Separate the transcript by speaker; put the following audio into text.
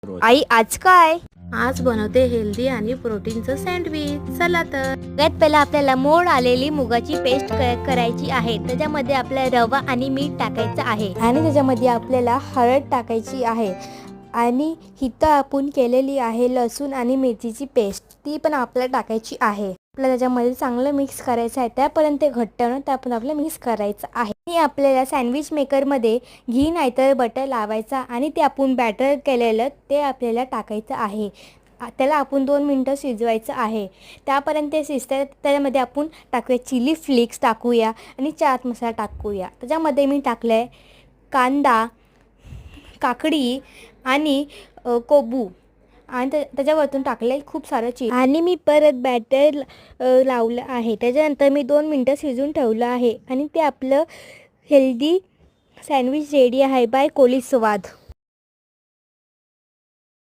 Speaker 1: आई आज काय?
Speaker 2: आज बनवते हेल्दी आणि प्रोटीनचं सँडविच. चला तर.
Speaker 1: सगळ्यात पहिला आपल्याला मोड आलेली मुगाची पेस्ट करायची आहे. त्याच्यामध्ये आपल्याला रवा आणि मीठ टाकायचं आहे आणि त्याच्यामध्ये आपल्याला हळद टाकायची आहे आणि हिथं आपण केलेली आहे लसूण आणि मिरचीची पेस्ट, ती पण आपल्याला टाकायची आहे. आपल्याला त्याच्यामध्ये चांगलं मिक्स करायचं आहे. त्यापर्यंत ते घट्ट न त्या पण आपल्याला मिक्स करायचं आहे. आणि आपल्याला सँडविच मेकरमध्ये घी नाहीतर बटर लावायचा आणि ते आपण बॅटर केलेलं ते आपल्याला टाकायचं आहे. त्याला आपण 2 मिनटं शिजवायचं आहे. त्यापर्यंत ते शिजतं. त्याच्यामध्ये आपण टाकूया चिली फ्लेक्स टाकूया आणि चाट मसाला टाकूया. त्याच्यामध्ये मी टाकलं आहे कांदा, काकडी आणि कोबू आणि त्याच्यावरतून टाकलं आहे खूप सारं चीज आणि मी परत बॅटर लावलं आहे. त्याच्यानंतर मी 2 मिनटं शिजवून ठेवलं आहे आणि ते आपलं हेल्दी सँडविच रेडी आहे. बाय कोली स्वाद.